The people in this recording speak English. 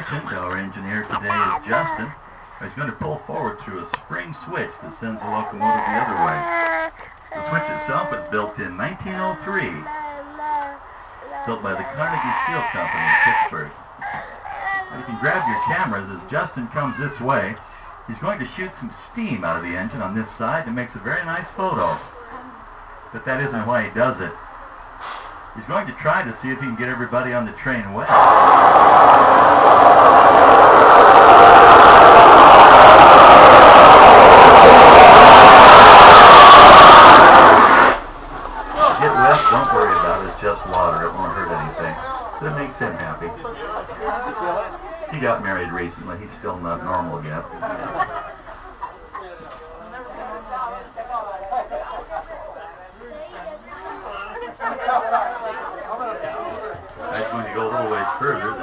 attention, our engineer today is Justin. He's going to pull forward through a spring switch that sends the locomotive the other way. The switch itself was built in 1903, built by the Carnegie Steel Company in Pittsburgh. Now you can grab your cameras as Justin comes this way. He's going to shoot some steam out of the engine on this side and makes a very nice photo. But that isn't why he does it. He's going to try to see if he can get everybody on the train wet. Get wet, don't worry about it. It's just water. It won't hurt anything. But it makes him happy. He got married recently. He's still not normal yet. That's going to go a little ways further.